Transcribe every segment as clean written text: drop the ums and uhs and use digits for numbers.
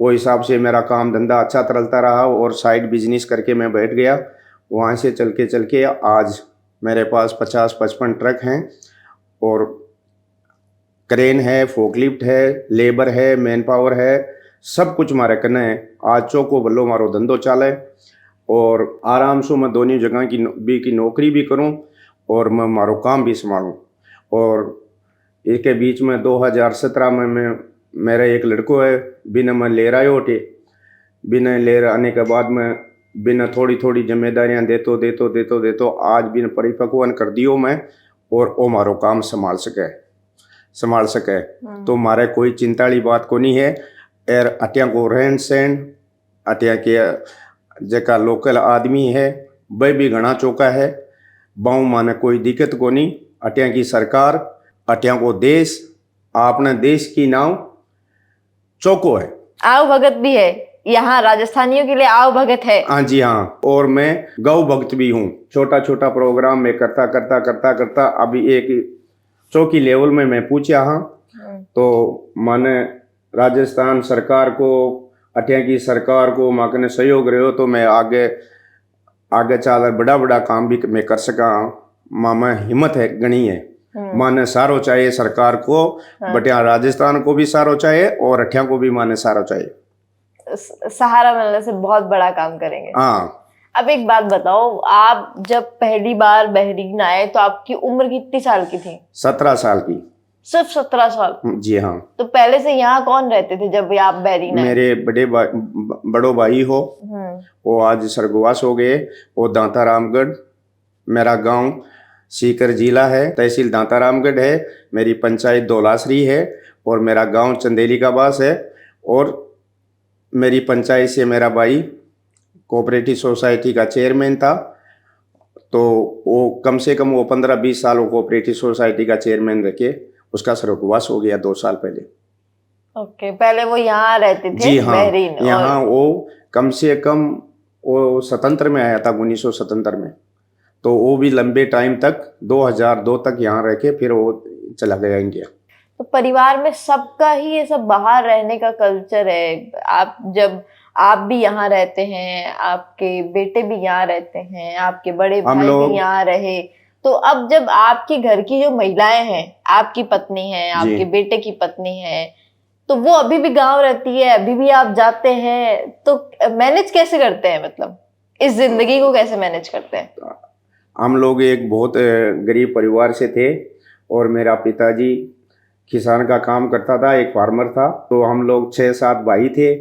वो हिसाब से मेरा काम धंधा अच्छा चलता रहा और साइड बिजनेस करके मैं बैठ गया। वहाँ से चल के आज मेरे पास 50-55 ट्रक हैं और क्रेन है, फोकलिफ्ट है, लेबर है, मैन पावर है, सब कुछ मारे कने है। आज चौको भलो मारो धंधो चाले और आराम से मैं दोनों जगह की नौकरी भी करूं और मैं मारो काम भी संभालूं। और इसके बीच में 2017 में मेरा एक लड़को है, बिना मैं ले रहा होटे, बिना ले आने के बाद में बिना थोड़ी थोड़ी जिम्मेदारियां देतो आज बिना परिपक्वन कर दियो मैं और वो मारो काम संभाल सके। तो मारे कोई चिंता वाली बात को नहीं है। एर अटिया को रहन सहन अटिया के जका लोकल आदमी है वह भी घना चौका है। बाऊ माने कोई दिक्कत को नहीं। अटिया की सरकार, अटिया को देश, अपने देश की नाव चौको है। आओ भगत भी है यहाँ, राजस्थानियों के लिए आओ भगत है। हाँ जी हाँ, और मैं गौ भक्त भी हूँ। छोटा छोटा प्रोग्राम में करता अभी एक चौकी लेवल में मैं पूछा हाँ, तो माने राजस्थान सरकार को, अटिया की सरकार को माकने सहयोग रहो तो मैं आगे चल बड़ा काम भी मैं कर सका। मामा हिम्मत है गणी है। माने सारो चाहिए सरकार को, बटिया राजस्थान को भी सारो चाहिए और अठिया को भी माने सारो चाहिए। सहारा मिलने से बहुत बड़ा काम करेंगे। हाँ। अब एक बात बताओ, आप जब पहली बार बहरीन आए तो आपकी उम्र कितनी साल की थी? 17 साल की। सिर्फ 17 साल? जी हाँ। तो पहले से यहाँ कौन रहते थे जब आप बहरीन आए? मेरे बड़ो भाई हो, वो आज स्वर्गवास हो गए। वो दांता रामगढ़, मेरा गांव सीकर जिला है, तहसील दांता रामगढ़ है, मेरी पंचायत दौलासरी है और मेरा गांव चंदेली का बास है। और मेरी पंचायत से मेरा भाई कोऑपरेटिव सोसाइटी का चेयरमैन था, तो वो कम से कम 15-20 साल वो कोऑपरेटिव सोसाइटी का चेयरमैन रह के उसका स्वर्गवास हो गया 2 साल पहले। ओके, पहले वो यहाँ रहते थे? जी हाँ, बहरीन। यहाँ वो कम से कम वो स्वतंत्र में आया था 1977 में, तो वो भी लंबे टाइम तक 2002 तक यहाँ रह के फिर वो चला गया इंडिया। तो परिवार में सबका ही ये सब बाहर रहने का कल्चर है। आप भी यहाँ रहते हैं, आपके बेटे भी यहाँ रहते हैं, आपके बड़े भाई भी यहाँ रहे, तो अब जब आपके घर की जो महिलाएं हैं, आपकी पत्नी है, आपके बेटे की पत्नी है, तो वो अभी भी गांव रहती है, अभी भी आप जाते हैं, तो मैनेज कैसे करते हैं? मतलब इस जिंदगी को कैसे मैनेज करते हैं? हम लोग एक बहुत गरीब परिवार से थे और मेरा पिताजी किसान का काम करता था, एक फार्मर था। तो हम लोग 6-7 भाई थे।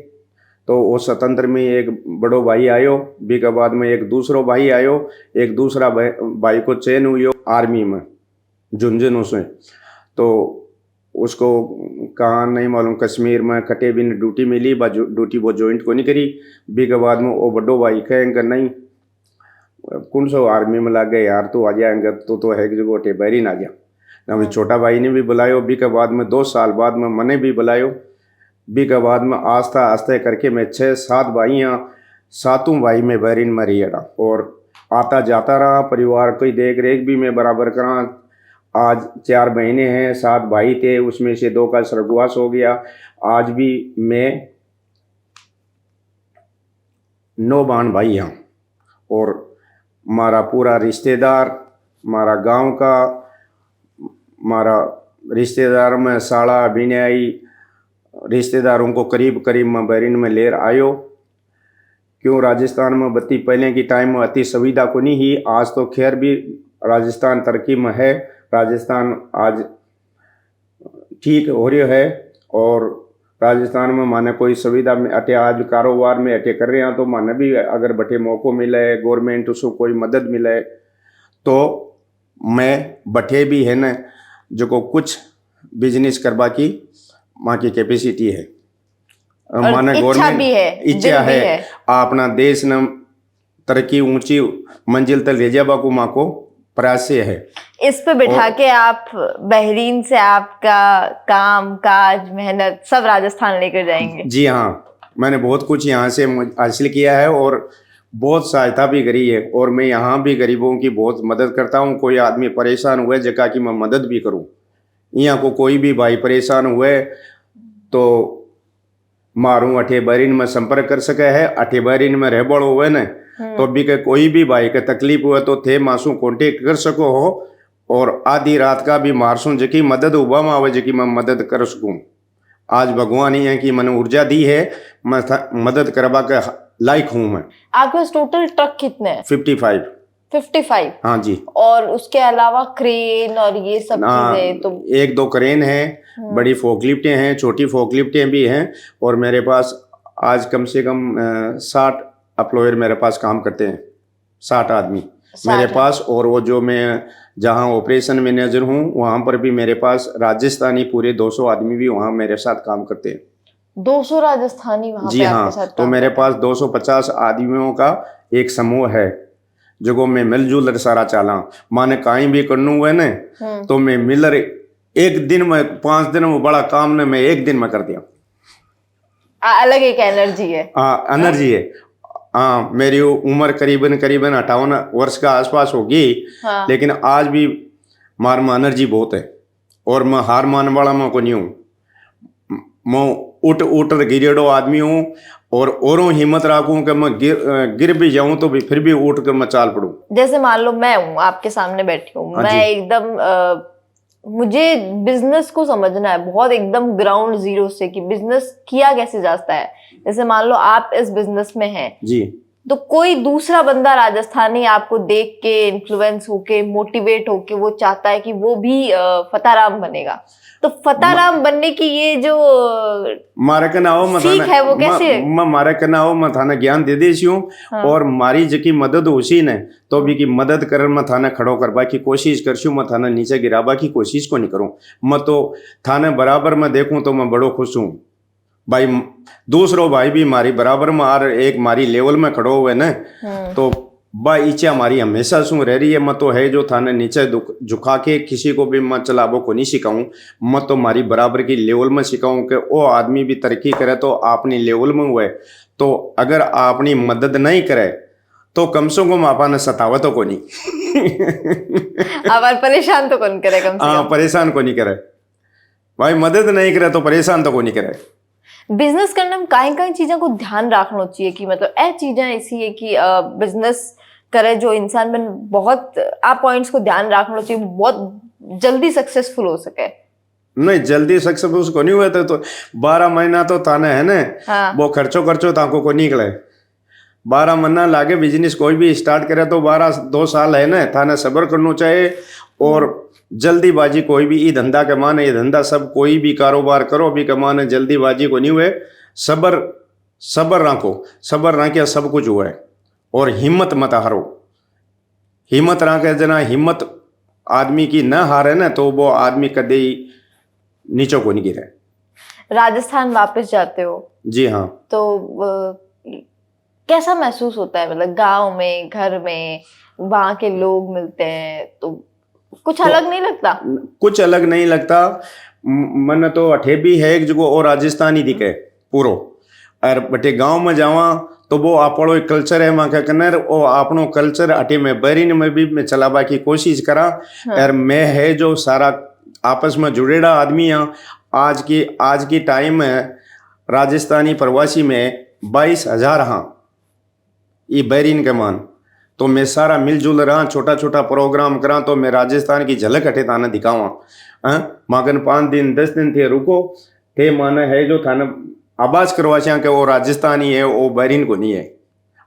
तो वो स्वतंत्र में एक बड़ो भाई आयो, भी के बाद में एक दूसरो भाई आयो, एक दूसरा भाई को चयन हुई आर्मी में झुंझुनू से। तो उसको कहाँ नहीं मालूम, कश्मीर में कटे भी ड्यूटी मिली, ड्यूटी वो ज्वाइंट को नहीं करी। भी के बाद में वो बड़ो भाई कहेंगे नहीं कौन सो आर्मी में लग गए यार, तू आ जाएंगे तो है कि जो बहरीन आ गया ना। मैं छोटा भाई ने भी बुलायो, भी के बाद में 2 साल बाद में मैंने भी बुलायो। भी के बाद में आस्ता आस्ते करके मैं 6-7 भाई यहाँ, 7 भाई में बहरीन में रहा और आता जाता रहा। परिवार की देख रेख भी मैं बराबर करा। आज 4 महीने हैं, 7 भाई थे, उसमें से 2 का स्वर्गवास हो गया। आज भी मैं 9 बहन भाई यहाँ और मारा पूरा रिश्तेदार, मारा गांव का, मारा रिश्तेदार में साड़ा बिनाई रिश्तेदारों को करीब मैं बहरीन में लेर आयो। क्यों राजस्थान में बत्ती पहले की टाइम में अति सुविधा को नहीं ही, आज तो खैर भी राजस्थान तरक्की में है। राजस्थान आज ठीक हो रही है और राजस्थान में माने कोई सुविधा में अटे आज कारोबार में अटे कर रहे हैं, तो माने भी अगर बटे मौक़ों मिले, गवर्नमेंट उसको कोई मदद मिले तो मैं बटे भी है न जो को कुछ बिजनेस करवा की माँ की कैपेसिटी है, माने गवर्नमेंट इच्छा है अपना देश न तरक्की ऊंची मंजिल तक ले जावा को माँ को प्रयास से है। इस पे बिठा के आप बहरीन से आपका काम काज मेहनत सब राजस्थान लेकर जाएंगे? जी हाँ, मैंने बहुत कुछ यहाँ से हासिल किया है और बहुत सहायता भी करी है और मैं यहाँ भी गरीबों की बहुत मदद करता हूँ। कोई आदमी परेशान हुए जगह की मैं मदद भी करूँ। यहाँ को कोई भी भाई परेशान हुए तो मारूं अठे बैरिन में संपर्क कर सके है। अठे बैरिन में रहबड़ हुए न तो भी के कोई भी भाई के तकलीफ हुए तो थे मासू कांटेक्ट कर सको हो, और आधी रात का भी मारसू जकी मदद उबा में आवे जकी मैं मदद कर सकूं। आज भगवान ही है कि मैंने ऊर्जा दी है, मैं मदद करवा के लायक हूं। मैं आपके पास टोटल ट्रक कितने हैं? 55। हाँ जी। और उसके अलावा क्रेन और ये सब चीजें तो 1-2 क्रेन है, बड़ी फोकलिफ्टें हैं, छोटी फोकलिफ्टें भी हैं, और मेरे पास आज कम से कम 60 एम्प्लॉयर मेरे पास काम करते हैं, 60 आदमी मेरे पास। और वो जो मैं जहाँ ऑपरेशन मैनेजर हूँ वहाँ पर भी मेरे पास राजस्थानी पूरे 200 आदमी भी वहाँ मेरे साथ काम करते हैं। 200 राजस्थानी वहाँ जी पे हाँ, आपके साथ तो मेरे पास 250 आदमियों का एक समूह है जो मैं मिलजुल सारा चाला। माने कहीं भी करनू हुए न तो मैं मिलर एक दिन में 5 दिन में बड़ा काम ने मैं एक दिन में कर दिया। अलग एक एनर्जी है। हाँ, एनर्जी है। हाँ, मेरी उम्र करीबन 58 वर्ष का आसपास होगी। हाँ। लेकिन आज भी मार में एनर्जी बहुत है, और मैं हार मान वाला मैं को नहीं हूँ। मैं उठ गिरेड़ो आदमी हूँ, और औरों हिम्मत रखूं कि मैं गिर भी जाऊं तो भी फिर भी उठ कर मैं चाल पड़ूं। जैसे मान लो मैं हूँ, आपके सामने बैठी हूँ, मैं एकदम मुझे बिजनेस को समझना है बहुत एकदम ग्राउंड जीरो से कि बिजनेस किया कैसे जाता है। जैसे मान लो आप इस बिजनेस में हैं जी, तो कोई दूसरा बंदा राजस्थानी आपको देख के इन्फ्लुएंस होके मोटिवेट होके वो चाहता है कि वो भी फताराम बनेगा, तो फताराम बनने की ये जो मारे के नाओ सीख है वो कैसे मारे के नाओ मैं थाने ज्ञान दे देसी हूँ। हाँ। और मारी जकी मदद होसी ने तो भी की मदद कर मैं थाने खड़ो करवा की कोशिश करशू, मैं थाने नीचे गिराबा की कोशिश को नहीं करूँ। मैं तो थाने बराबर में देखूं तो मैं बड़ो खुश हूँ भाई। दूसरो भाई भी मारी बराबर में आ एक मारी लेवल में खड़ो हुए न तो बा इच्छा हमारी हमेशा शू रह रही है। मैं तो है जो थाने नीचे झुका के किसी को भी मैं चलाबो को नहीं सिखाऊं, मैं तो मारी बराबर की लेवल में सिखाऊं कि वो आदमी भी तरक्की करे तो अपनी लेवल में हुए। तो अगर अपनी मदद नहीं करे तो कम से कम आपने सतावा तो को नहीं परेशान तो कौन करे, कम से कम परेशान को नहीं करे भाई। मदद नहीं करे तो परेशान तो को नहीं करे। बिजनेस करने में कई चीजों को ध्यान रखना चाहिए कि मतलब ए चीजें ऐसी है कि बिजनेस करे जो इंसान में बहुत आप पॉइंट्स को ध्यान रखना चाहिए, बहुत जल्दी सक्सेसफुल हो सके। नहीं जल्दी सक्सेसफुल उसको नहीं हुआ तो 12 महीना तो थाने है ना। हाँ। वो खर्चो ताको को निकले 12 महीना लागे बिजनेस कोई भी स्टार्ट करे तो 2 साल है ना, थाने सब्र करना चाहिए। और जल्दीबाजी कोई भी धंधा के माने, ये धंधा सब कोई भी कारोबार करो भी के माने जल्दीबाजी को नहीं हुए। सब्र रखो, सब्र रखे सब कुछ हुआ है। और हिम्मत मत हारो, हिम्मत रखे जना हिम्मत आदमी की न हारे ना तो वो आदमी कदे ही नीचे को नहीं गिरे। राजस्थान वापस जाते हो? जी हाँ। तो कैसा महसूस होता है, मतलब गांव में घर में वहां के लोग मिलते हैं तो कुछ अलग नहीं लगता? कुछ अलग नहीं लगता। मन तो अठे भी है एक जगह और राजस्थानी दिखे पूरो, और बटे गांव में जावा तो वो आपनो एक कल्चर है वहाँ का कनर, वो आपनो कल्चर अठे में बैरिन में भी मैं चलावा की कोशिश करा। हाँ। और मैं है जो सारा आपस में जुड़ेड़ा आदमी है। आज की टाइम में राजस्थानी प्रवासी में 22,000 हाँ ये बैरिन के मान, तो मैं सारा मिलजुल रहा, छोटा छोटा प्रोग्राम करा तो मैं राजस्थान की झलक हटे थाना दिखावा। मागन 5 दिन 10 दिन थे रुको थे माना है जो थाना आवाज करवाशिया के वो राजस्थानी है, वो बैरिन को नहीं है,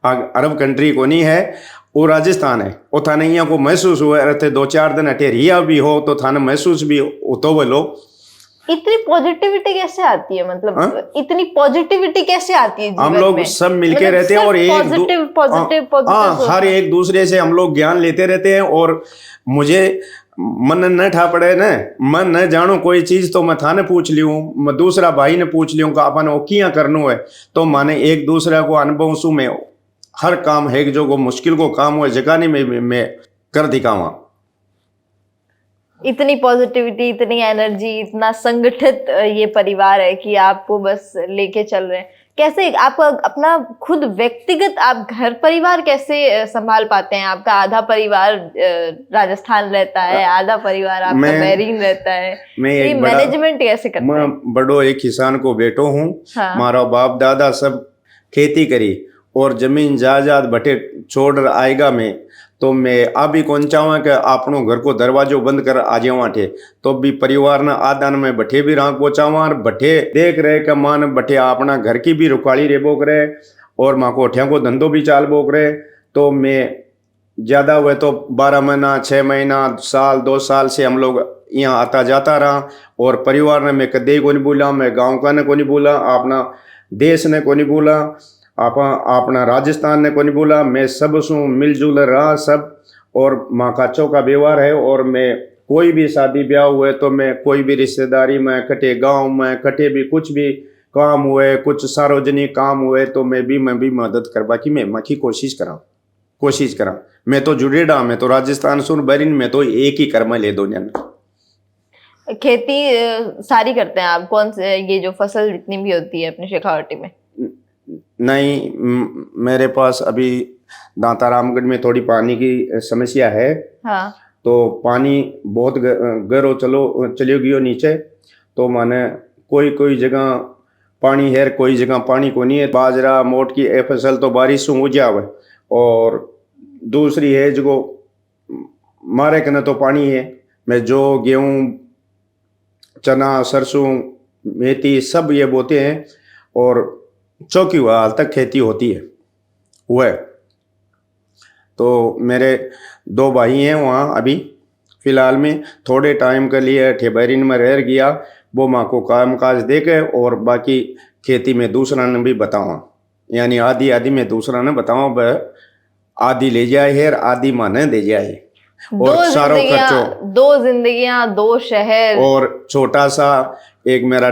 अरब कंट्री को नहीं है, वो राजस्थान है। वो थाने यहाँ को महसूस हुआ रहते 2-4 दिन हटे रिया भी हो तो थाने महसूस भी होतो बोलो। इतनी पॉजिटिविटी कैसे आती है, मतलब हा? इतनी पॉजिटिविटी कैसे आती है? हम लोग सब मिलके रहते हैं और पॉजिटिव हर एक दूसरे से हम लोग ज्ञान लेते रहते हैं। और मुझे मन न ठा पड़े न, मन न जानो कोई चीज तो मैं थाने पूछ लियूं, मैं दूसरा भाई ने पूछ लियूं का अपन वो किया करनो है, तो माने एक दूसरे को अनुभव सु में हर काम है जो मुश्किल को काम हुआ जगाने में मैं कर दिखावा। इतनी पॉजिटिविटी, इतनी एनर्जी, इतना संगठित ये परिवार है कि आपको बस लेके चल रहे हैं। कैसे आपका अपना खुद व्यक्तिगत आप घर परिवार कैसे संभाल पाते हैं? आपका आधा परिवार राजस्थान रहता है, आधा परिवार आपका बहरीन रहता है, मैं ये मैनेजमेंट कैसे करते हैं? मैं बड़ो एक किसान को बेटो हूँ। हाँ। मारा बाप दादा सब खेती करी और जमीन जायदाद बटे छोड़ आएगा मैं, तो मैं अभी कौन चाहूँ कि आपनो घर को दरवाजो बंद कर आ जाऊँ आठे, तो भी परिवार न आदान में बठे भी राख पहुँचावा और बठे देख रहे कि मान बठे अपना घर की भी रुखाड़ी रेबो करे और माँ को अठिया को धंधो भी चाल बो करे। तो मैं ज़्यादा हुए तो 12 महीना 6 महीना साल 2 साल से हम लोग यहाँ आता जाता रहा और परिवार ने मैं कदे को नहीं बोला, मैं गाँव का ने को नहीं बोला, अपना देश ने को नहीं बोला, अपना राजस्थान ने को नहीं बोला। मैं सब सु मिलजुल रहा सब और माँ काचों का व्यवहार है। और मैं कोई भी शादी ब्याह हुए तो मैं कोई भी रिश्तेदारी में कटे गांव में कटे भी कुछ भी काम हुए, कुछ सार्वजनिक काम हुए तो मैं भी मदद करवा की मैं की कोशिश करा। मैं तो जुड़े डा, मैं तो राजस्थान सुन बहरीन में तो एक ही कर्म ले दो जन। खेती सारी करते हैं आप? कौन से ये जो फसल जितनी भी होती है अपनी शेखावाटी में? नहीं, मेरे पास अभी दांता रामगढ़ में थोड़ी पानी की समस्या है। हाँ। तो पानी बहुत गहरो चलो गयो नीचे, तो माने कोई जगह पानी है, कोई जगह पानी को नहीं है। बाजरा मोट की ए फसल तो बारिश से हो जावे और दूसरी है जो मारे कने तो पानी है। मैं जो गेहूँ चना सरसों मेथी सब ये बोते हैं और चौकी हाल तक खेती होती है वह। तो मेरे 2 भाई हैं वहाँ अभी फ़िलहाल में, थोड़े टाइम के लिए बहरीन में रह गया, वो माँ को काम काज दे के और बाकी खेती में दूसरा ने भी बतावा, यानी आधी में दूसरा ने बतावा, वह आधी ले जाए है आधी माने दे जाए। और सारो खर्चो 2 जिंदगियां 2 शहर और छोटा सा एक मेरा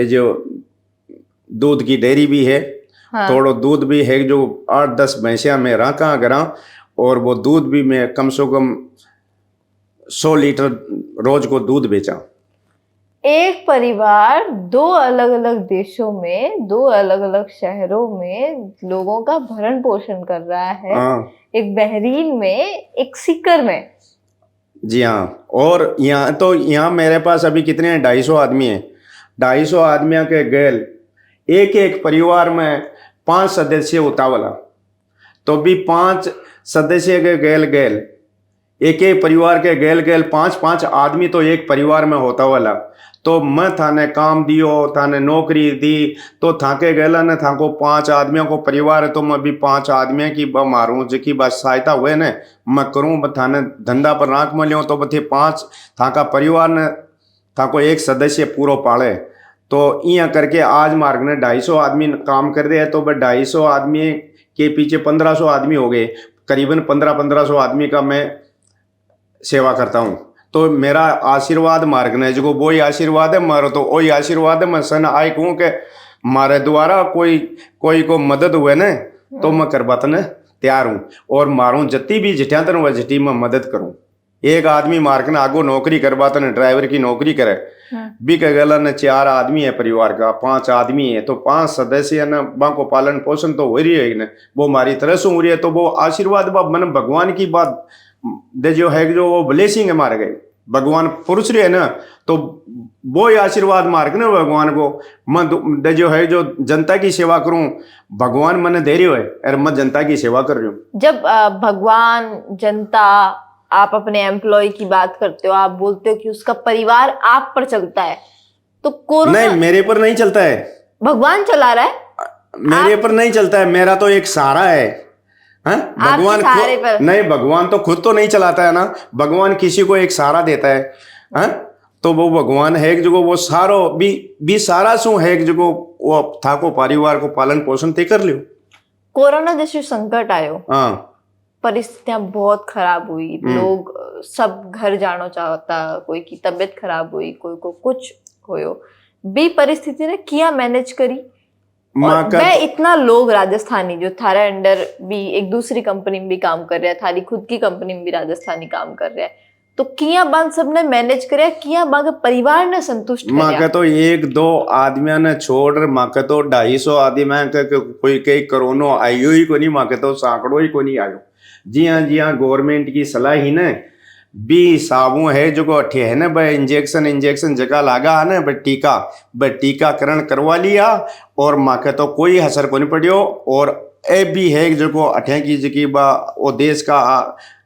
जो दूध की डेयरी भी है। हाँ। थोड़ा दूध भी है जो 8-10 भैंसियां मैं रखा करा और वो दूध भी मैं कम से कम 100 लीटर रोज को दूध बेचा। एक परिवार 2 अलग अलग देशों में 2 अलग अलग शहरों में लोगों का भरण पोषण कर रहा है। हाँ। एक बहरीन में, एक सीकर में। जी हाँ। और यहाँ मेरे पास अभी कितने हैं? 250 आदमी हैं। 250 आदमियों के गैल एक परिवार में 5 सदस्य होता वाला, तो भी 5 सदस्य के गैल एक परिवार के गैल 5 आदमी तो एक परिवार में होता वाला। तो मैं थाने काम दियो, थाने नौकरी दी, तो थाके गैला ने थाको 5 आदमियों को परिवार है, तो मैं भी 5 आदमियों की मारूं जिकी बस सहायता हुए ने मैं करूं। थाने धंधा पर राख में लियो तो बथे 5 थाका परिवार ने थाको एक सदस्य पूरा पाले। तो यहाँ करके आज मार्ग ने 250 आदमी काम कर रहे हैं। तो वह 250 आदमी के पीछे 1500 आदमी हो गए, करीबन 1500 आदमी का मैं सेवा करता हूँ। तो मेरा आशीर्वाद मार्ग ने जो वो ही आशीर्वाद है मारो, तो वही आशीर्वाद है। मैं सन आय कहूँ कि मारे द्वारा कोई को मदद हुए न तो मैं करवाने तैयार हूँ और मारूँ जत्ती भी जिठ्यातन वह जिट्टी मैं मदद करूँ। एक आदमी मार्ग ने आगो नौकरी करवाता ने ड्राइवर की नौकरी करे भी गला ने 4 आदमी है परिवार का, 5 आदमी है तो 5 सदस्य न बाको पालन पोषण तो हो रही है न, वो हमारी तरह से हो रही है। तो वो आशीर्वाद मन भगवान की बात दे जो है, जो वो ब्लेसिंग है मारे गए भगवान पुरुष रहे ना, तो वो ही आशीर्वाद मार्ग ने भगवान को मैं दे जो है, जो जनता की सेवा करूं भगवान मैंने दे रही है और मैं जनता की सेवा कर रही हूँ। जब भगवान जनता आप अपने एम्प्लॉय की बात करते हो, आप बोलते हो कि उसका परिवार आप पर चलता है, तो कोरोना नहीं मेरे पर नहीं चलता है, भगवान चला रहा है। मेरे पर नहीं चलता है, मेरा तो एक सहारा है। भगवान नहीं, भगवान तो खुद तो नहीं चलाता है ना, भगवान किसी को एक सहारा देता है। तो वो भगवान है एक जगह वो सारो भी सारा सु है एक जगह वो था को परिवार को पालन पोषण ते कर लियो। कोरोना जैसे संकट आयो, हाँ परिस्थितियां बहुत खराब हुई, लोग सब घर जाना चाहता, कोई की तबीयत खराब हुई, कोई को कुछ होयो भी परिस्थिति ने किया मैनेज करी। मैं इतना लोग राजस्थानी जो थारे अंडर भी एक दूसरी कंपनी में भी काम कर रहा है, थारी खुद की कंपनी में भी राजस्थानी काम कर रहा है, तो किया बांग सबने मैनेज करे, किया बांग परिवार ने संतुष्ट माँ करया? के तो एक दो आदमियों ने छोड़, माँ के तो 250 आदमी के कोई कई करोनो आयो ही को नहीं, माँ के तो सैकड़ों ही को नहीं आयो। जी हाँ गवर्नमेंट की सलाह ही ने बी साबु है जो को अठे है ना भाई, इंजेक्शन जगह लागा है ना भाई, टीकाकरण करवा लिया और माँ के तो कोई असर को नहीं पड़ियो। और ए भी है जो को अठे की जकी बा वो देश का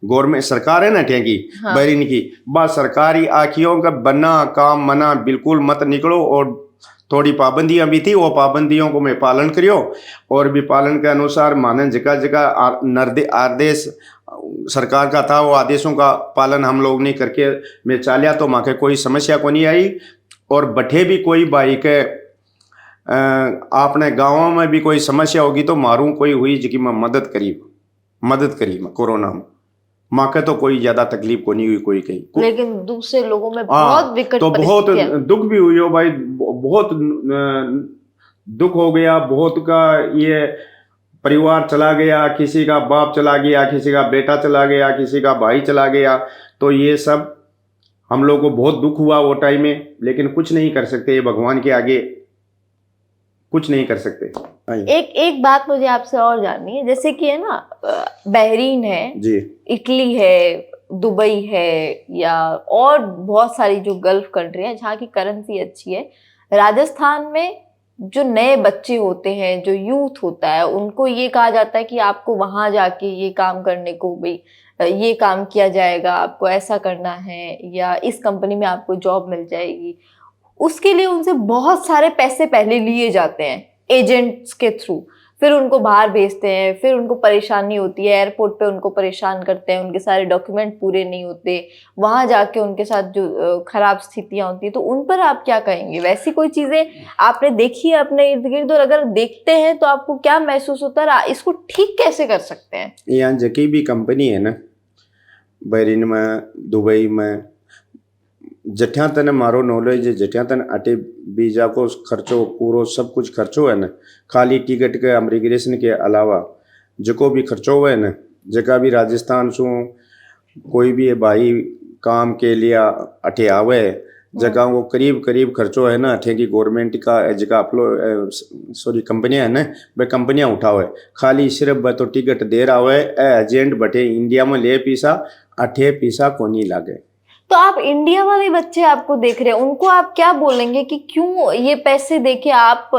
गवर्नमेंट सरकार है ना अठे की हाँ। बहरीन की बा सरकारी आखियों का बना काम मना बिल्कुल मत निकलो। और थोड़ी पाबंदियां भी थी, वो पाबंदियों को मैं पालन करियो और भी पालन के अनुसार माने जगह जगह आदेश सरकार का था, वो आदेशों का पालन हम लोग नहीं करके मैं चालिया तो माँ के कोई समस्या को नहीं आई। और बठे भी कोई भाई के आपने गाँव में भी कोई समस्या होगी तो मारूं कोई हुई जिकी मैं मदद करी मैं कोरोना में, माँ के तो कोई ज्यादा तकलीफ को नहीं हुई कोई कहीं। लेकिन दूसरे लोगों में बहुत विकट तो बहुत परिस्थितियां। दुख भी हुई हो भाई, बहुत दुख हो गया, बहुत का ये परिवार चला गया, किसी का बाप चला गया, किसी का बेटा चला गया, किसी का भाई चला गया। तो ये सब हम लोग को बहुत दुख हुआ वो टाइम में, लेकिन कुछ नहीं कर सकते, ये भगवान के आगे कुछ नहीं कर सकते। एक बात मुझे आपसे और जाननी है, जैसे कि है ना बहरीन है जी, इटली है, दुबई है, या और बहुत सारी जो गल्फ कंट्री है जहाँ की करेंसी अच्छी है, राजस्थान में जो नए बच्चे होते हैं, जो यूथ होता है, उनको ये कहा जाता है कि आपको वहां जाके ये काम करने को, भाई ये काम किया जाएगा, आपको ऐसा करना है, या इस कंपनी में आपको जॉब मिल जाएगी। उसके लिए उनसे बहुत सारे पैसे पहले लिए जाते हैं एजेंट्स के थ्रू, फिर उनको बाहर भेजते हैं, फिर उनको परेशानी होती है, एयरपोर्ट पे उनको परेशान करते हैं, उनके सारे डॉक्यूमेंट पूरे नहीं होते, वहां जाके उनके साथ जो खराब स्थितियां होती है, तो उन पर आप क्या कहेंगे? वैसी कोई चीजें आपने देखी है अपने इर्द गिर्द, और अगर देखते हैं तो आपको क्या महसूस होता है, इसको ठीक कैसे कर सकते हैं? यहाँ जकी भी कंपनी है ना बहरीन में, दुबई में, जठिया तने मारो नॉलेज, जठिया तने अटे वीजा को खर्चो पूरो सब कुछ खर्चो है ना, खाली टिकट के इमिग्रेशन के अलावा जो भी खर्चो हुए ना, जगह भी राजस्थान से कोई भी भाई काम के लिए अठे आवे, जगह वो करीब खर्चो है ना अठे की गवर्नमेंट का जगह सॉरी कंपनियां है ना, वे कंपनियां उठावे, खाली सिर्फ तो टिकट दे रहा हुए एजेंट बटे इंडिया में ले पीसा, अठे पीसा को नहीं लागे। तो आप इंडिया वाले बच्चे आपको देख रहे हैं, उनको आप क्या बोलेंगे कि क्यों ये पैसे देके आप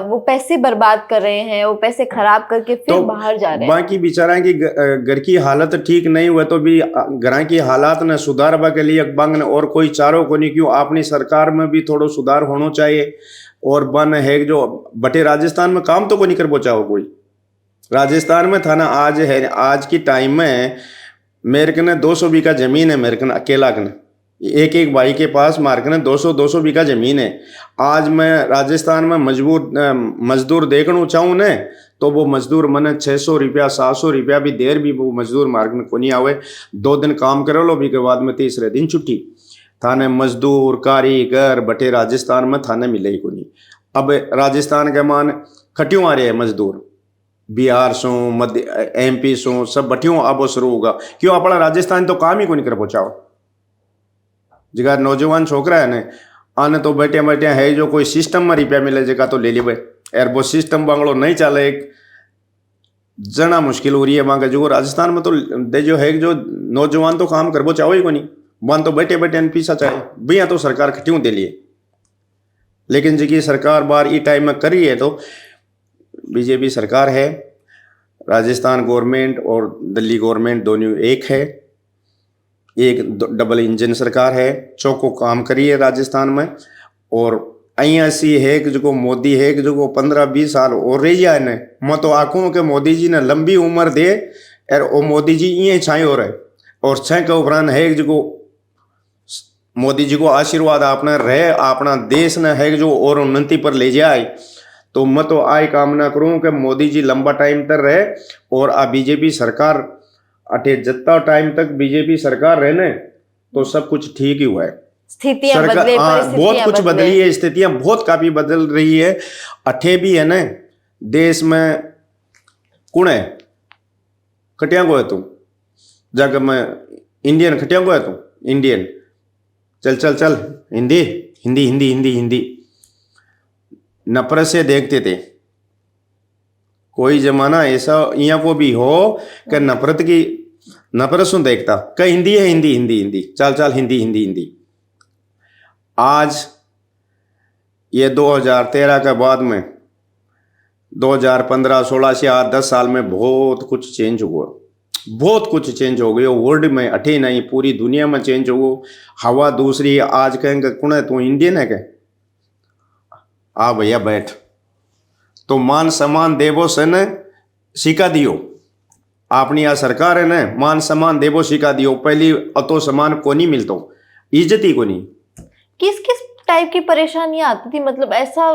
वो पैसे बर्बाद कर रहे हैं, वो पैसे खराब करके फिर तो बाहर जा रहे हैं? बाकी बेचारा की घर की हालत ठीक नहीं हुआ तो भी घर की हालात ने सुधारवा के लिए बंग ने और कोई चारों को नहीं, क्यों अपनी सरकार में भी थोड़ा सुधार होना चाहिए। और बन है जो बटे राजस्थान में काम तो को नहीं कर पहुंचाओ कोई, राजस्थान में था ना आज है, आज की टाइम में मेरे कने 200 बीघा जमीन है, मेरे कने अकेला कने एक भाई के पास मार्क ने 200 बीघा जमीन है। आज मैं राजस्थान में मजदूर देखना चाहूँ ने तो वो मजदूर मैंने 600 रुपया 700 रुपया भी देर भी वो मजदूर मार्ग में को नहीं आवे, 2 दिन काम करे लो भी के बाद में तीसरे दिन छुट्टी। थाने मजदूर कारीगर बटे राजस्थान में थाने मिले ही को नहीं। अब राजस्थान के मान खटियों आ रहे हैं मजदूर, बिहार सो मध्य MP सो सब बटियों अब शुरू होगा, क्यों अपना राजस्थान तो काम ही को नहीं कर पहुंचाओ। जगह नौजवान छोकरा है ने आने तो बैठे बैठे है जो कोई सिस्टम में रुपया मिले जगह तो ले ली भाई, यार वो सिस्टम बांग्लो नहीं चले, एक जना मुश्किल हो रही है वहाँ का। जो राजस्थान में तो दे जो है जो नौजवान तो काम कर वो चाहो ही को नहीं, वन तो बैठे बैठे पीसा चाहे भैया तो सरकार खटियों दे लिए। लेकिन जी सरकार बार ई टाइम में करी है तो बीजेपी सरकार है, राजस्थान गवर्नमेंट और दिल्ली गवर्नमेंट दोनों एक है, एक डबल इंजन सरकार है, चौको काम करी है राजस्थान में। और ऐसी है कि जो मोदी है कि जो 15-20 साल और रह जाए ने, मैं तो आखूँ कि मोदी जी ने लंबी उम्र दे और वो मोदी जी ये छाई हो रहे और छः के उपरांत है जो मोदी जी को आशीर्वाद अपना रहे, अपना देश ने है जो और उन्नति पर ले जाए। तो मैं तो आई कामना करूँ कि मोदी जी लंबा टाइम तक रहे और आ बीजेपी सरकार अठे जितना टाइम तक बीजेपी सरकार रहने तो सब कुछ ठीक ही हुआ है। स्थितियां बदले, बहुत कुछ बदली है, स्थितियां बहुत काफी बदल रही है। अठे भी है ना देश में कौन है खटिया को है तू जग में इंडियन खटिया को है तू इंडियन, चल चल चल, हिंदी हिंदी हिंदी हिंदी हिंदी, नफरत से देखते थे। कोई जमाना ऐसा यहाँ को भी हो कि नफरत सुन देखता, कहीं हिंदी है, हिंदी हिंदी हिंदी, चल चल हिंदी हिंदी हिंदी। आज ये 2013 के बाद में 2015-16 से 8-10 साल में बहुत कुछ चेंज हुआ, बहुत कुछ चेंज हो गया। वर्ल्ड में अठे नहीं, पूरी दुनिया में चेंज हो। हवा दूसरी। आज कहेंगे कौन है, तू इंडियन है क्या? आ भैया बैठ, तो मान सम्मान देवो से न सिखा दियो। अपनी आ सरकार है न, मान सम्मान देवो सिखा दियो। पहली अतो सम्मान को नहीं मिलतो, इज्जत ही को नहीं। किस किस टाइप की परेशानियां आती थी, मतलब ऐसा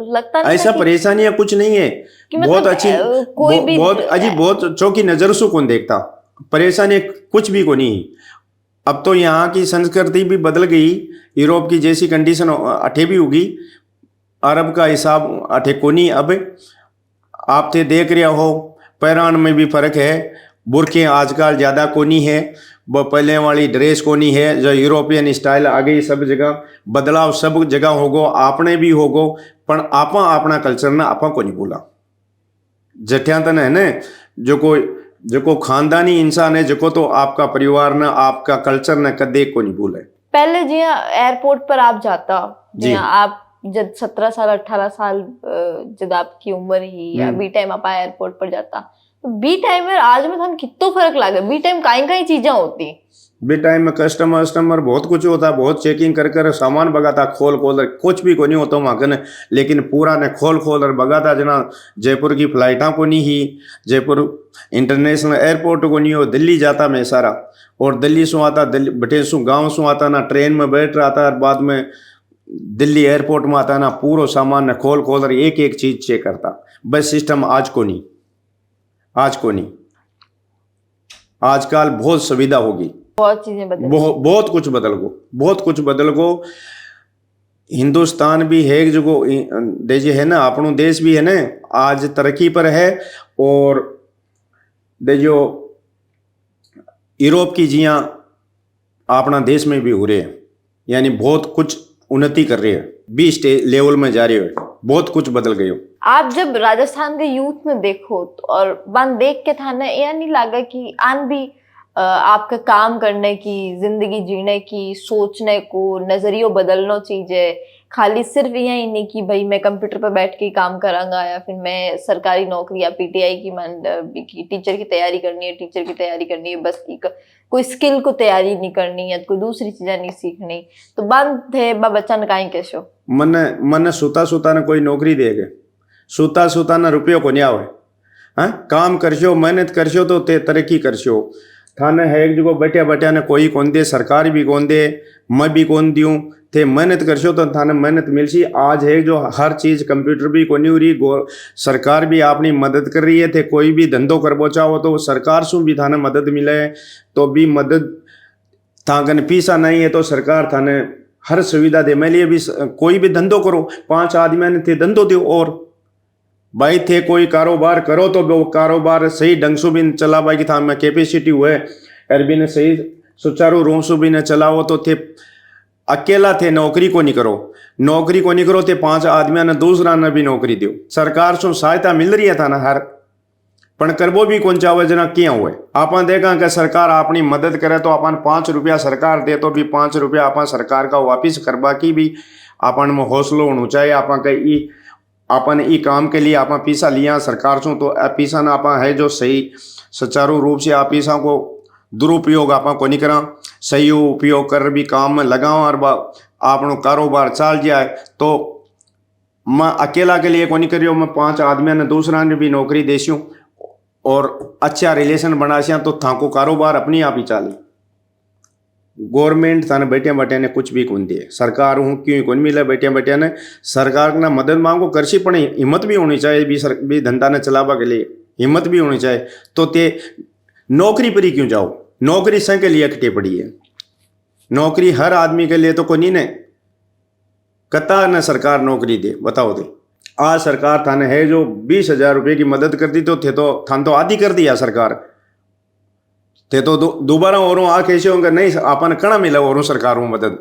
लगता नहीं ऐसा परेशानियां कुछ नहीं है, बहुत अच्छी, बहुत अजी, बहुत चौकी नजर से कौन देखता। परेशानी कुछ भी को नहीं। अब तो यहाँ की संस्कृति भी बदल गई, यूरोप की जैसी कंडीशन अठे भी होगी, अरब का हिसाब अठे को नहीं। अब आप ते देख रहे हो पैरान में भी फर्क है, बुरके आजकल ज़्यादा को नहीं है, वो पहले वाली ड्रेस को नहीं है, जो यूरोपियन स्टाइल आ गई। सब जगह बदलाव, सब जगह होगो, आपने भी होगो, पर आपा अपना कल्चर ना आपा को नहीं भूला। जठिया तन है न, जो को खानदानी इंसान है, जो तो आपका परिवार ना, आपका कल्चर ना कदे को नहीं भूले। पहले जी एयरपोर्ट पर आप जाता जी, आप जब 17 साल 18 साल जब आपकी उम्र ही, या बी टाइम आप एयरपोर्ट पर जाता, तो बी टाइम में आज में थान कितो फर्क लागे? बी टाइम काई चीजें होती? बी टाइम में कस्टमर बहुत कुछ होता, बहुत चेकिंग कर सामान बगाता, खोल कुछ भी को नहीं होता वहाँ कने, लेकिन पूरा ने खोल और बगाता। जना जयपुर की फ्लाइटा को नहीं ही, जयपुर इंटरनेशनल एयरपोर्ट को नहीं हो, दिल्ली जाता मैं सारा, और दिल्ली से आता, दिल्ली बटे सु गाँव से आता ना, ट्रेन में बैठ रहा था, बाद में दिल्ली एयरपोर्ट में आता ना, पूरा सामान ने खोल एक एक चीज चेक करता। बस सिस्टम आज को नहीं, आज को नहीं। आजकल बहुत सुविधा होगी, बहुत चीजें बदल, बहुत कुछ बदल गो, बहुत कुछ बदल गो। हिंदुस्तान भी है जो देश है ना, अपनो देश भी है ना, आज तरक्की पर है। और जो यूरोप की जिया अपना देश में भी हो रहे हैं, यानी बहुत कुछ उन्नति कर रहे हैं, 20 लेवल में जा रहे हो, बहुत कुछ बदल गए हो। आप जब राजस्थान के यूथ में देखो तो, और बन देख के था ना, यह नहीं लगा कि आन भी आपका काम करने की, जिंदगी जीने की, सोचने को, नजरियो बदलना चीजें, खाली सिर्फ यही नहीं कि भाई मैं कंप्यूटर पर बैठ के काम करांगा, या फिर मैं सरकारी नौकरी या पीटीआई की टीचर की तैयारी करनी है, बस कोई स्किल को तैयारी नहीं करनी है, कोई दूसरी चीजें नहीं सीखनी। तो बंद थे बच्चा ने कहीं कैसो मन सूता ने कोई नौकरी देगे, सूता ना रुपयो को नहीं आवे। हाँ, काम करशो, मेहनत करशो तो ते तरक्की करशो। थाने है एक जगह बैठा ने कोई कौन दे, सरकार भी कौन दे, मैं भी कौन दूँ, थे मेहनत करशो तो थाने मेहनत मिलसी। आज है जो हर चीज कंप्यूटर भी को नहीं हो रही, सरकार भी अपनी मदद कर रही है। थे कोई भी धंधो करबो चाहो तो सरकार से भी थाने मदद मिले, तो भी मदद थाकन पैसा नहीं है तो सरकार थाने हर सुविधा दे। मैं लिए भी कोई भी धंधो करो, 5 आदमी ने थे धंधो दो, और भाई थे कोई कारोबार करो तो वो कारोबार सही ढंग से भी चला भाई, कि था में कैपेसिटी हुए अरबी ने सही सुचारू रूप से भी न चलाओ, तो थे अकेला थे नौकरी को नहीं करो थे 5 आदमियों ने दूसरा ने भी नौकरी दो। सरकार से सहायता मिल रही है था ना हर, पण करबो भी कौन चाहे जना क्या हुए। आपन देखा कि सरकार अपनी मदद करे तो अपन 5 रुपया सरकार दे तो भी 5 रुपया अपन सरकार का वापिस करवा की भी अपन में हौसलो होना चाहिए। अपन ई काम के लिए अपन पैसा लिया सरकार से, तो पैसा ना अपन है जो सही सुचारू रूप से आप पैसा को दुरुपयोग आप को नहीं करा, सही उपयोग कर भी काम में लगाओ और आपनो कारोबार चल जाए। तो मैं अकेला के लिए को नहीं करियो, मैं 5 आदमी ने दूसरा ने भी नौकरी देसियों और अच्छा रिलेशन बनासिया, तो थाको कारोबार अपनी आप ही चाले। गवर्नमेंट थाने बैठिया ने कुछ भी कौन दिए, सरकार हूँ क्यों कौन मिले, बैठिया ने सरकार ना मदद मांगो करसी, पण हिम्मत भी होनी चाहिए भी धंधा ने चलावा के लिए हिम्मत भी होनी चाहिए। तो ते नौकरी पर ही क्यों जाओ, नौकरी संग के लिए अकटे पड़ी है, नौकरी हर आदमी के लिए तो कोई नहीं ने कता न सरकार नौकरी दे, बताओ दे। आज सरकार थाने है जो 20,000 रुपये की मदद कर दी, तो थे तो थान तो आधी कर दिया सरकार, ते तो दोबारा और आ कैसे होंगे नहीं अपन कणा मिला और सरकारों मदद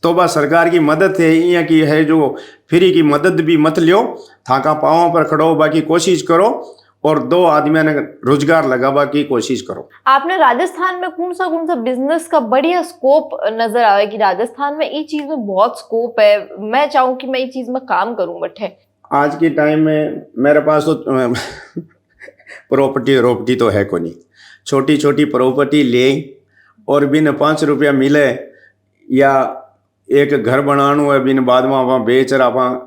तो बस सरकार की मदद है यहाँ की है जो फ्री की मदद भी मत लियो थाका पाँव पर खड़ो बाकी कोशिश करो और 2 आदमियों ने रोजगार लगावा की कोशिश करो। आपने राजस्थान में कौन सा बिजनेस का बढ़िया स्कोप नजर आया कि राजस्थान में ये चीज में बहुत स्कोप है, मैं चाहूँ कि मैं ये चीज में काम करूँ बटे? आज के टाइम में मेरे पास तो प्रॉपर्टी तो है को नहीं, छोटी छोटी प्रॉपर्टी ले और बिन 5 रुपया मिले या एक घर बनाना है बिन बाद में आप बेच रहा आप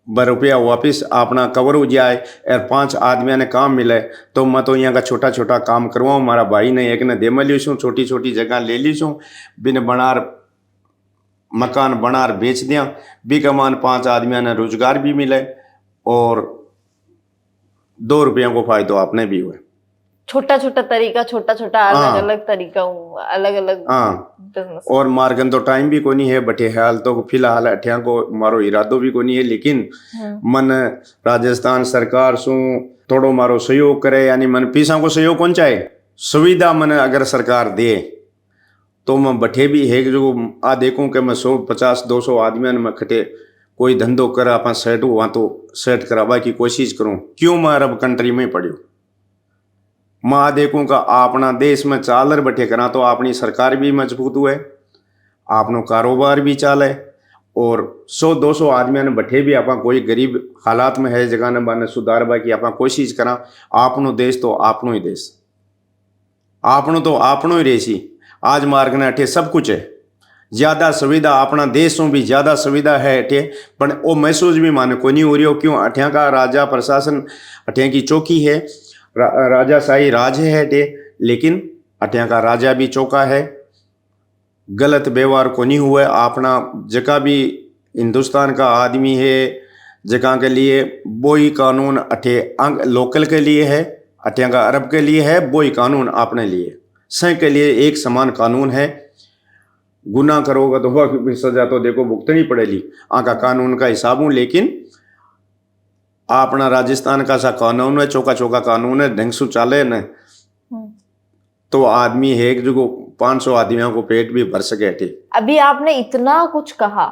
रुपया वापिस अपना कवर हो जाए और 5 आदमियों ने काम मिले तो मैं तो यहाँ का छोटा छोटा काम करवाऊँ। हमारा भाई ने एक ने दे में ली छूँ, छोटी छोटी जगह ले ली छूँ, बिन बनार मकान बनार बेच दिया भी कमान 5 आदमियों ने रोजगार भी मिले और 2 रुपयों को फायदा आपने भी हुआ। छोटा छोटा तरीका, छोटा छोटा अलग अलग तरीका हूँ, अलग अलग बिजनेस। और मार्गन तो टाइम भी को नहीं है बटे हाल तो फिलहाल अठिया को मारो इरादो भी को नहीं है, लेकिन मन राजस्थान सरकार सु थोड़ो मारो सहयोग करे, यानी मन पीसा को सहयोग कौन चाहे सुविधा मन अगर सरकार दे तो मैं बठे भी है जो आ देखूं कि मैं 150-200 आदमियों में खटे कोई धंधो कर अपन सेट हुआ तो सेट करावा की कोशिश करूं। क्यों मैं अरब कंट्री में पढ़ू, मैं देखूं का अपना देश में चालर बटे करा तो अपनी सरकार भी मजबूत हुए, आपनो कारोबार भी चाले और 100-200 आदमियों ने बठे भी आप कोई गरीब हालात में है जगह ने बाने सुधारवा की आप कोशिश करा। आपनो देश तो आपनो ही देश, आपनो तो आपनो ही रेसी। आज मार्ग ने अठे सब कुछ है, ज़्यादा सुविधा अपना देशों भी ज़्यादा सुविधा है अठे, पर वो महसूस भी माने को नहीं हो रही हो। क्यों अठिया का राजा प्रशासन अठिया की चौकी है, राजाशाही राज है अठे, लेकिन अठिया का राजा भी चौका है, गलत व्यवहार को नहीं हुआ। अपना जगह भी हिंदुस्तान का आदमी है जगह के लिए वो ही कानून अठे लोकल के लिए है, अठिया का अरब के लिए है, वो ही कानून अपने लिए सब के लिए एक समान कानून है। गुनाह करोगे तो वह सजा तो देखो भुगतनी पड़ेगी, आका कानून का हिसाब हूँ। लेकिन अपना राजस्थान का सा कानून है, चौका चौका कानून है, ढंग से चाले न तो आदमी है जो 500 आदमियों को पेट भी भर सके। ठीक, अभी आपने इतना कुछ कहा,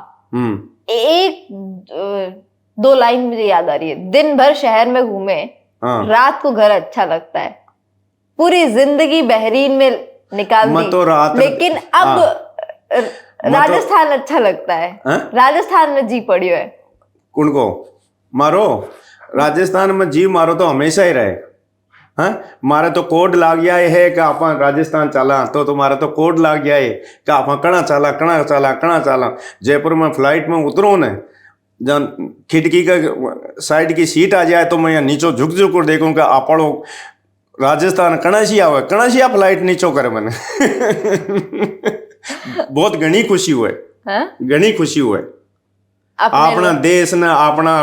एक 2 लाइन मुझे याद आ रही है। दिन भर शहर में घूमे, रात को घर अच्छा लगता है, पूरी जिंदगी बहरीन में निकाल दी तो लेकिन अब राजस्थान अच्छा लगता है। राजस्थान में जी पड़ी है कुण को मारो, राजस्थान में जी मारो तो हमेशा ही रहे। मारे तो कोड लाग गया है कि आप राजस्थान चला तो तुम्हारा तो कोड लाग गया है कि आप कणा चला। जयपुर में फ्लाइट में उतरो न, जब खिड़की का साइड की सीट आ जाए तो मैं यहाँ नीचो झुक कर देखूँ कि आपड़ो राजस्थान कणाशिया हुआ, कणाशिया फ्लाइट नीचो करे मैंने बहुत घनी खुशी हुए, घनी खुशी हुए। अपना देश ने अपना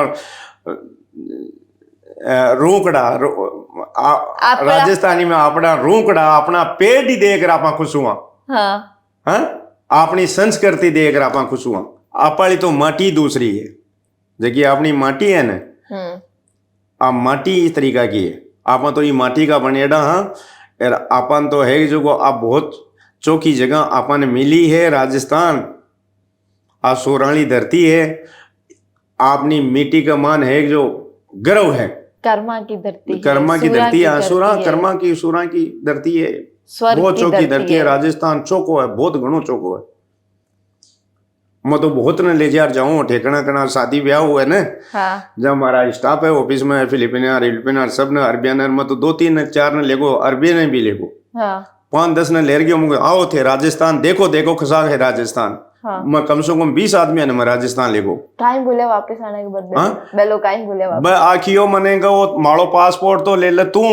रूकड़ा राजस्थानी में अपना रूकड़ा अपना पेड़ ही देकर आप खुश हुआ। अपनी संस्कृति देकर आप खुश हुआ। आपली तो माटी दूसरी है, जबकि अपनी माटी है न, आप माटी इस तरीका की है। आप तो ये माटी का बनेड़ा। हाँ, और अपन तो है जो आप बहुत चौकी जगह अपन मिली है। राजस्थान आ सोराली धरती है, अपनी मिट्टी का मान है जो गर्व है। कर्मा की धरती, कर्मा की धरती है, असुरा कर्मा की सुरा की धरती है, बहुत चौकी धरती है। राजस्थान चौको है, बहुत घणो चौको है। मैं तो बहुत न ले जाऊँ ठेकना कना शादी ब्याह हुआ है न। जब हमारा स्टाफ है ऑफिस में फिलिपिन सब ने अरबियन में तो 2-3-4 ने लेगो, अरबियन ने भी लेगो, 5-10 ने ले गयो। मुझे आओ थे राजस्थान देखो खसा है राजस्थान। मैं कम से कम 20 आदमी ने मैं राजस्थान लेगो। काहे बोले वापस आने के बाद बेलो काहे बोले वापस? बे आखियो मनेगा वो माड़ो पासपोर्ट तो ले तू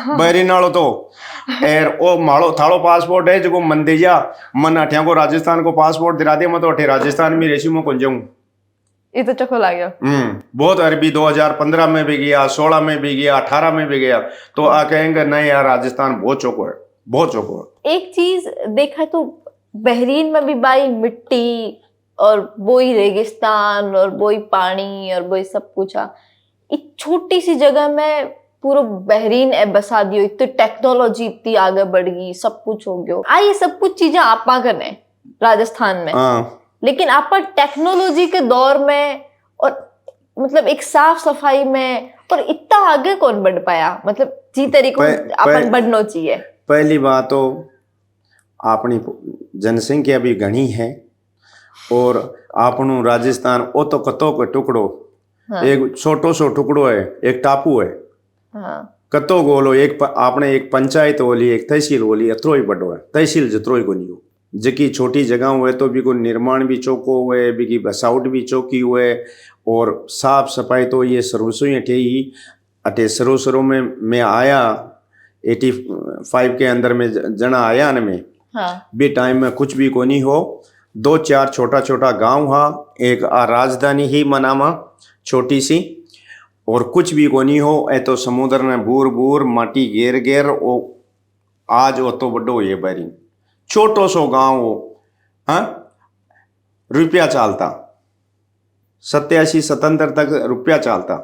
बहरी नालो तो एर ओ माड़ो थाड़ो पासपोर्ट है जो मन दे जा, मन अठिया को राजस्थान को पासपोर्ट दिला दे, मैं तो अठे राजस्थान में रेसी में कौन जाऊं। ये तो चखो लग गया। बहुत अरबी 2015 में भी गया, 16 में भी गया, 18 में भी गया, तो आ कहेंगे नहीं यार राजस्थान बहुत चौको है, बहुत चौको है। एक चीज देखा तो बहरीन में भी भाई मिट्टी और बोई रेगिस्तान और बोई पानी और बोई सब कुछ, एक छोटी सी जगह में पूरा बेहरीन ऐप बसा दियो, एक तो टेक्नोलॉजी इतनी आगे बढ़ गई, सब कुछ हो गयो। ये सब कुछ चीजें आपा करने राजस्थान में, लेकिन आपा टेक्नोलॉजी के दौर में और मतलब एक साफ सफाई में और इतना आगे कौन बढ़ पाया, मतलब जी तरीको अपन बढ़ना चाहिए। पहली बात तो अपनी जनसंख्या भी घनी है और आपनो राजस्थान ओ तो कतो का टुकड़ो, एक छोटो सो टुकड़ो है, एक टापू है। कतो गोलो एक आपने एक पंचायत होली, एक तहसील होली, अतरो ही बड़ो है, तहसील जतरो ही को नहीं हो। जकी छोटी जगह हुए तो भी को निर्माण भी चौको हुए, बिकी बसावट भी चौकी हुए और साफ सफाई तो ये सर्वसों अठे ही अठे सरो में मैं आया 85 के अंदर में जना आया न में भी टाइम में कुछ भी को नहीं हो। 2-4 छोटा छोटा गांव हा, एक राजधानी ही मनामा छोटी सी और कुछ भी को नहीं हो। ए तो समुद्र ने बूर बूर माटी घेर घेर ओ आज वो तो बड़ो ये बारी छोटो सो गांव हो। हाँ, रुपया चालता 87-77 तक रुपया चालता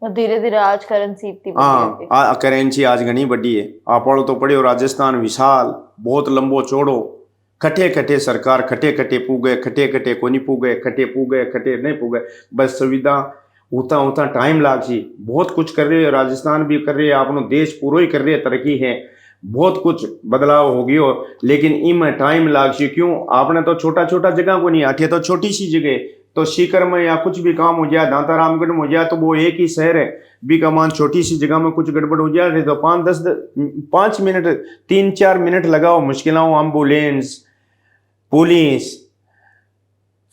और धीरे धीरे आज करेंसी इतनी हाँ करेंसी आज घनी बड़ी है। आप तो पड़े राजस्थान विशाल बहुत लंबो चौड़ो, खटे खटे सरकार खटे खटे पूगे, खटे खटे को नहीं पूगे, खटे पूगे खटे नहीं पूगे, बस सुविधा उतना उतना टाइम लाग सी। बहुत कुछ कर रहे हो, राजस्थान भी कर रहे हैं, अपनो देश पूरा ही कर रहे है, तरक्की है, बहुत कुछ बदलाव हो गयो, लेकिन इनमें टाइम लाग सी। क्यों? आपने तो छोटा छोटा जगह को नहीं आठे, तो छोटी सी जगह तो सीकर में या कुछ भी काम हो जाए, दांता रामगढ़ में हो जाए तो वो एक ही शहर है, भी कमान छोटी सी जगह में कुछ गड़बड़ हो जाए तो 5 मिनट 3-4 मिनट लगाओ, मुश्किलों एम्बुलेंस, पुलिस,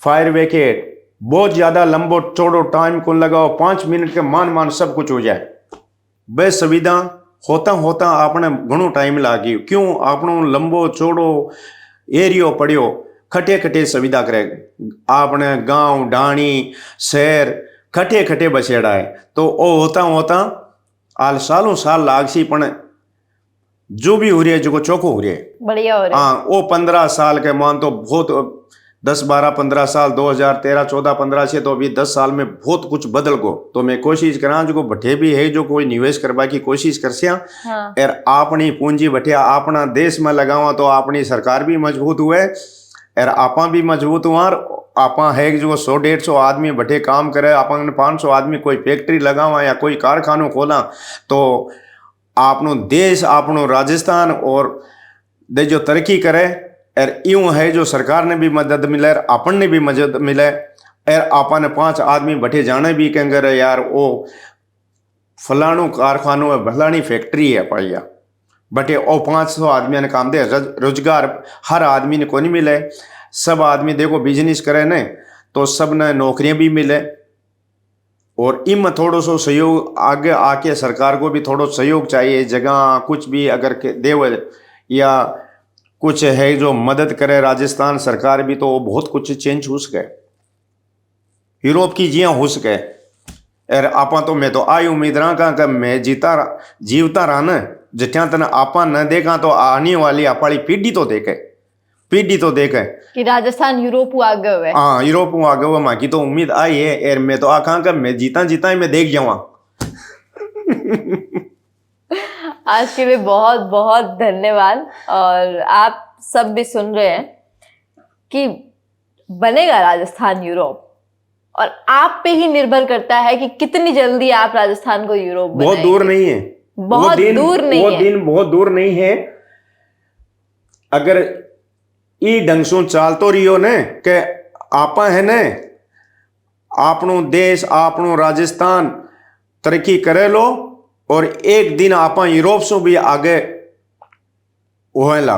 फायर ब्रिगेड, बहुत ज्यादा लंबो चौड़ो टाइम को लगाओ, 5 मिनट के मान सब कुछ हो जाए। बस सुविधा होता होता आपने घणो टाइम लागी। क्यों? आपनो लंबो चौड़ो एरियो पड़ियो, खटे खटे सुविधा करे, आपने गांव ढाणी शहर खटे खटे बसेड़ा है, तो ओ होता होता आल सालों साल लागसी, पण जो भी हो रही है जो चौको हो रही है, बढ़िया हो रहा है। हाँ, वो 15 साल के मान तो बहुत 10-12-15 साल 2013-14-15 से तो अभी 10 साल में बहुत कुछ बदल गो। तो मैं कोशिश करा जो बठे भी है जो कोई निवेश करवा की कोशिश कर सिया और अपनी पूंजी बठे अपना देश में लगावा तो अपनी सरकार भी मजबूत हुए और आपा भी मजबूत हुआ। आपा है जो 100-150 आदमी बठे काम करे, अपन 500 आदमी कोई फैक्ट्री लगावा या कोई कारखानो खोला तो आपनो देश आपनो राजस्थान और दे जो तरक्की करे। और यूं है जो सरकार ने भी मदद मिले और अपन ने भी मदद मिले और अपन 5 आदमी बठे जाने भी कहेंगे यार वो फलाणु कारखानो है, फलानी फैक्ट्री है पाइया बटे ओ 500 आदमी ने काम दे। रोजगार हर आदमी ने को नहीं मिले, सब आदमी देखो बिजनेस करे न तो सब ने नौकरियां भी मिले और इनमें थोड़ो सो सहयोग आगे आके सरकार को भी थोड़ो सहयोग चाहिए। जगह कुछ भी अगर देव या कुछ है जो मदद करे राजस्थान सरकार भी तो बहुत कुछ चेंज हो सके, यूरोप की जिया हो सके। और आपा तो मैं तो आई उम्मीद रहा कि मैं जीवता रहा न जितना तना आपा न देखा तो आने वाली आपकी पीढ़ी तो देखे कि राजस्थान यूरोप आगे हुए। हाँ, यूरोप आगे हुआ, माँ की तो उम्मीद आई है और मैं तो आखा कि मैं जीता ही मैं देख जाऊँ। आज के लिए बहुत बहुत धन्यवाद। और आप सब भी सुन रहे हैं कि बनेगा राजस्थान यूरोप और आप पे ही निर्भर करता है कि कितनी जल्दी आप राजस्थान को यूरोप बनाएंगे। बहुत दूर नहीं है, बहुत दूर नहीं है, वो दिन बहुत दूर नहीं है। अगर ई ढंग से चाल तो रही ने के आपा है ने आपनो देश आपनो राजस्थान तरक्की करे लो और एक दिन आपा यूरोप से भी आगे हुएला।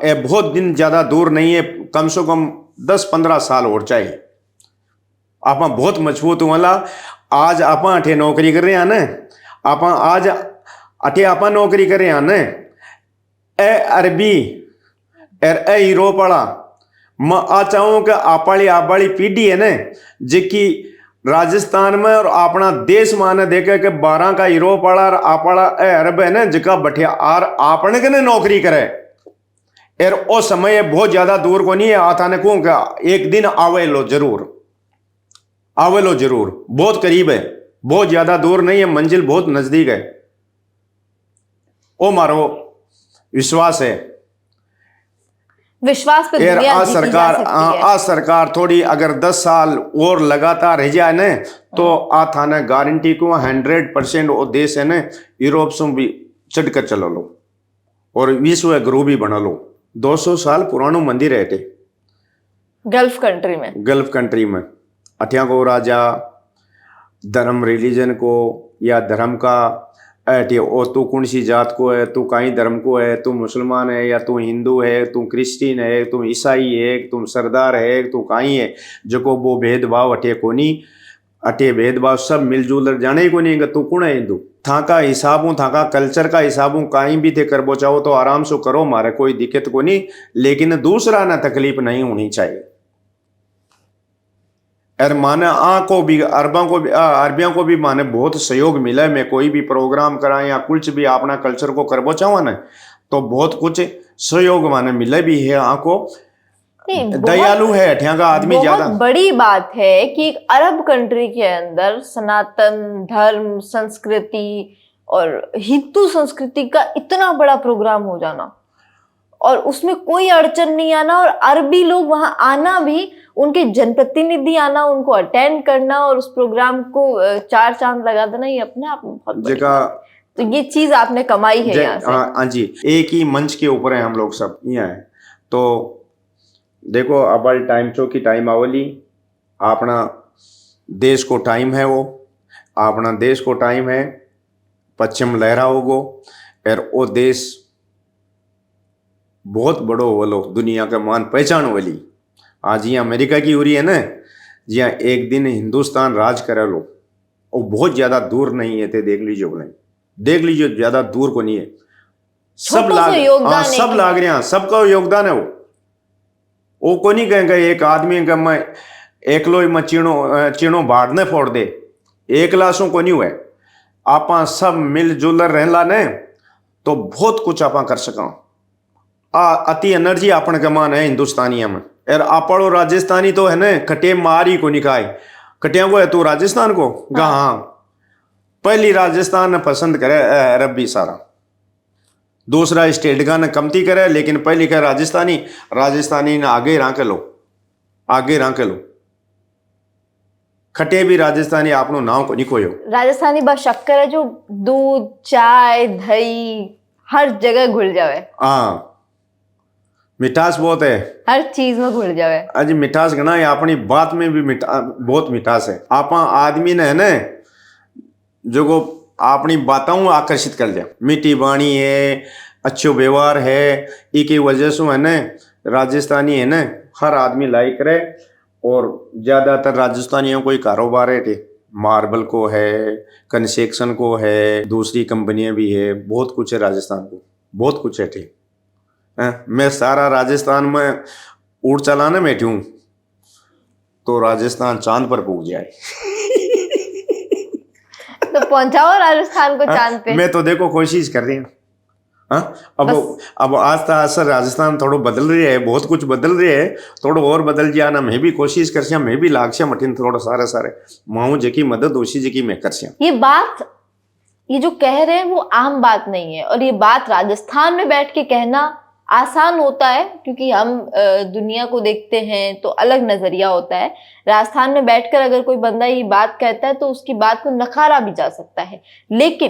ए बहुत दिन ज्यादा दूर नहीं है, कम से कम 10-15 साल और चाहिए। आपा बहुत मजबूत हुएला। आज आपा अठे नौकरी कर रहे हैं ना, आपा आज अठे आपा नौकरी कर रहे हैं ना, ए अरबी ए यूरोप वाला मैं आ चाहूँ कि आपवाली पीढ़ी है ना जिकी राजस्थान में और अपना देश माने देखे कि 12 का यूरोप वाला और आपवाला ए अरब है ना जिका बठिया आर आपने के नौकरी करे। और वो समय बहुत ज्यादा दूर को नहीं है, आता ने कहूँ कि एक दिन आवे लो जरूर, बहुत करीब है, बहुत ज्यादा दूर नहीं है, मंजिल बहुत नजदीक है, वो मारो विश्वास है। विश्वास पे यार दुनिया आज जीती जा सरकार सकती है। आज सरकार थोड़ी अगर 10 साल और लगातार रह जाए ना तो आ थाने गारंटी को 100% वो देश है ना यूरोप से भी चढ़ कर चलो लो और विश्व गुरु भी बना लो। 200 साल पुरानो मंदिर है थे गल्फ कंट्री में, गल्फ कंट्री में। अठिया को राजा धर्म रिलीजन को या धर्म का ओ तू कौन सी जात को है, तू काई धर्म को है, तू मुसलमान है या तू हिंदू है, तू क्रिश्चियन है, तू ईसाई है, तुम सरदार है, तू काई है, जो वो भेदभाव अठे कोनी। अटे भेदभाव सब मिलजुल जाने ही को नहीं तू कौन है हिंदू। था का हिसाबों था का कल्चर का हिसाबों कहीं भी थे करबो चाहो तो आराम से करो, मारे कोई दिक्कत को नहीं, लेकिन दूसरा ना तकलीफ नहीं होनी चाहिए। और माने को भी अरबियों को भी माने बहुत सहयोग मिला है। मैं कोई भी प्रोग्राम करा या कुछ भी अपना कल्चर को करबो चाहो ना तो बहुत कुछ सहयोग माने मिले भी है। को दयालु है अठिया का आदमी ज्यादा। बहुत बड़ी बात है कि एक अरब कंट्री के अंदर सनातन धर्म संस्कृति और हिंदू संस्कृति का इतना बड़ा प्रोग्राम हो जाना और उसमें कोई अड़चन नहीं आना, और अरबी लोग वहां आना भी, उनके जनप्रतिनिधि आना, उनको अटेंड करना और उस प्रोग्राम को 4 चांद लगा देना, ये अपने आप में बहुत बड़ी बात है। तो ये चीज आपने कमाई है यहाँ से। हाँ जी, एक ही मंच के ऊपर है हम लोग सब यहाँ है। तो देखो अब टाइम चो की टाइम आवली, अपना देश को टाइम है, वो अपना देश को टाइम है, पश्चिम लहरा होगो और वो देश बहुत बड़ो वालो दुनिया का मान पहचान वाली। आज यहाँ अमेरिका की उरी है ना, जिया एक दिन हिंदुस्तान राज करे लो, वो बहुत ज्यादा दूर नहीं है थे, देख लीजिए बोले, देख लीजिए ज्यादा दूर को नहीं है। सब लाग रहे हैं, सबका योगदान है। वो को नहीं कहेंगे एक आदमी का मैं एकलो ही मैं चीणो बाढ़ने फोड़ दे, एक लाशों को नहीं हुए। आपा सब मिलजुल रहला ने तो बहुत कुछ आपा कर सका। अति एनर्जी अपन के मान है हिंदुस्तानिया में। यार आपड़ो राजस्थानी तो है ना खटे मारी को निकाय खटिया को है, तू राजस्थान को गा हाँ पहली राजस्थान ने पसंद करे अरबी सारा, दूसरा स्टेट का ने कमती करे, लेकिन पहली कह राजस्थानी ने आगे राके लो, आगे राके लो। खटे भी राजस्थानी आपनो नाम को नहीं खोयो। राजस्थानी बस शक्कर है जो दूध चाय दही हर जगह घुल जावे। हाँ मिठास बहुत है, हर चीज में घुल जावे। आज मिठास गना है, अपनी बात में भी बहुत मिठास है। आप आदमी ने है ना जो को अपनी बातों आकर्षित कर दिया, मीठी वाणी है, अच्छो व्यवहार है, इकी वजह से है ना राजस्थानी है ना हर आदमी लाइक करे। और ज्यादातर राजस्थानियों को ही कारोबार है, मार्बल को है, कंस्ट्रक्शन को है, दूसरी कंपनियां भी है, बहुत कुछ है राजस्थान को, बहुत कुछ है। ठीक मैं सारा राजस्थान में उड़ चलाने में हूँ तो राजस्थान चांद पर पहुंच जाए। तो पहुंचाओ राजस्थान को चांद पे। मैं तो देखो कोशिश कर रही हूँ। अब आज तक राजस्थान थोड़ा बदल रही है, बहुत कुछ बदल रही है, थोड़ा और बदल जाना मैं भी कोशिश कर, मैं भी लाग मठिन थोड़ा सारे माऊ जकी मदद उसी जकी मैं कर। ये बात ये जो कह रहे हैं वो आम बात नहीं है, और ये बात राजस्थान में बैठ के कहना आसान होता है क्योंकि हम दुनिया को देखते हैं तो अलग नजरिया होता है। राजस्थान में बैठकर अगर कोई बंदा ये बात कहता है तो उसकी बात को नकारा भी जा सकता है, लेकिन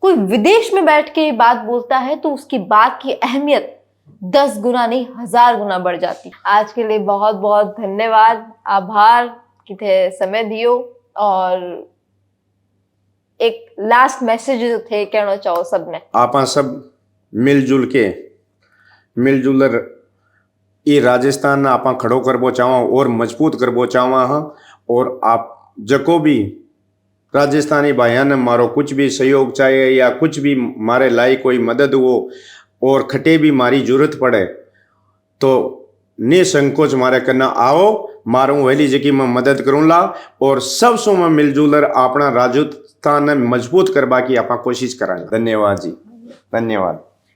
कोई विदेश में बैठ के ये बात बोलता है तो उसकी बात की अहमियत 10 गुना नहीं 1000 गुना बढ़ जाती। आज के लिए बहुत बहुत धन्यवाद, आभार कि थे समय दियो, और एक लास्ट मैसेज थे कहना चाहो सबने। आप सब मिलजुल ये राजस्थान आप खड़ो करबो चाहो और मजबूत करबो चाहो। और आप जको भी राजस्थानी भाइयों ने मारो कुछ भी सहयोग चाहिए या कुछ भी मारे लाई कोई मदद हो और खटे भी मारी जरूरत पड़े तो निसंकोच मारे करना आओ, मारूं वेली जकी मैं मदद करूँ ला, और सब सो में मिलजुल अपना राजस्थान मजबूत करवा की आप कोशिश कराएं। धन्यवाद जी, धन्यवाद।